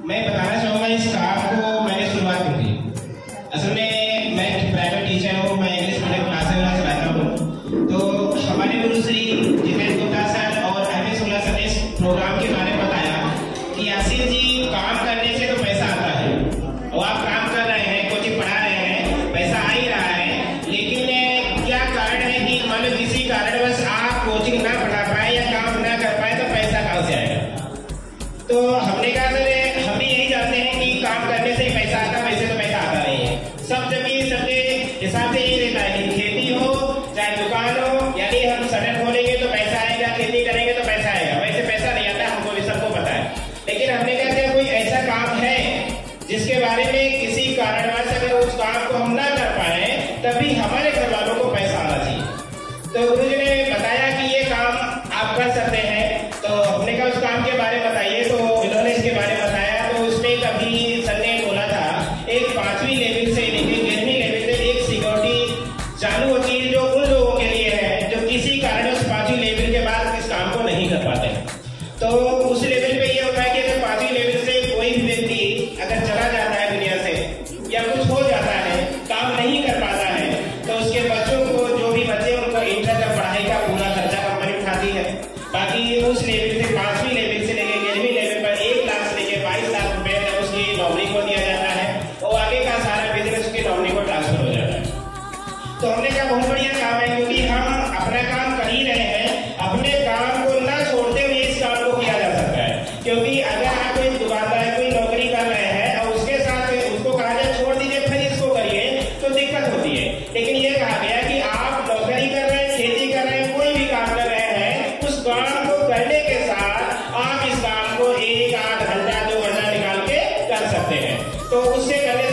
मैं बताना चाहूँगा इस काम को मैंने शुरुआत की थी। असल में मैं प्राइवेट टीचर हूँ, मैं इंग्लिश मीडियम क्लासेस में चलाता हूँ। तो हमारे गुरु श्री जितेंद्र गुप्ता सर और अहमद सुल्ला सर ने इस प्रोग्राम के बारे में बताया कि यासीर जी काम करने से तो पैसा आता है और आप काम कर रहे हैं, कोचिंग पढ़ा रहे हैं, पैसा आ ही रहा है, लेकिन क्या कारण है कि मान लो किसी कारणवश आप कोचिंग ना पढ़ा पाए या काम ना कर पाए तो पैसा कहाँ से आएगा। तो हमने कहा सर हम भी यही चाहते हैं कि काम करने से ही पैसा आता, वैसे तो पैसा आता नहीं है। सब जगह सबके हिसाब से यही रहता है कि खेती हो चाहे दुकान हो, यानी हम सड़क खोलेंगे तो पैसा आएगा, खेती करेंगे तो पैसा आएगा, वैसे पैसा नहीं आता, हमको भी सबको पता है। लेकिन हमने कहा था कोई ऐसा काम है जिसके बारे में किसी कारणवश अगर उस काम को हम ना कर पाए तभी हमारे घर वालों को पैसा आना चाहिए। तो गुरु जी ने बताया कि ये काम आप कर सकते हैं। तो हमने कहा उस काम के बारे में बताइए, तो इन्होंने इसके बारे में बताया। तो उसमें कभी सर ने बोला था एक 5वीं लेवल से लेकर 11वीं लेवल तक एक सिक्योरिटी चालू होती है जो उन लोगों के लिए है जो किसी कारण उस 5वीं लेवल के बाद इस काम को नहीं कर पाते। तो उस लेवल पे ये होता है कि अगर 5वीं लेवल से कोई भी व्यक्ति अगर चला जाता है दुनिया से या कुछ हो जाता है, काम नहीं कर पाता है, तो उसके बच्चों को जो भी बच्चे उनको इंटर तक पढ़ाई का पूरा खर्चा कंपनी उठाती है। बाकी उस लेवल से 5वीं लेवल से लेकर 11वीं लेवल पर 1 लाख से लेकर 22 लाख रुपए तक उसकी नौकरी को दिया जाता है और आगे का सारा बिजनेस उसकी नौकरी को ट्रांसफर हो जाता है। तो हमने कहा बहुत बढ़िया काम है, क्योंकि हम अपना काम कर ही रहे हैं, अपने काम को ना छोड़ते हुए इस काम को किया जा सकता है। क्योंकि अगर आप कोई दुकानदार कोई नौकरी कर रहे हैं और उसके साथ उसको कहा जाए छोड़ दीजिए फिर इसको करिए तो दिक्कत होती है। लेकिन ये कहा गया कि आप नौकरी कर रहे हैं, खेती कर रहे हैं, कोई भी काम कर रहे हैं, उस काम को करने के साथ आप इस काम को 1 आध घंटा 2 घंटा निकाल के कर सकते हैं। तो उससे करने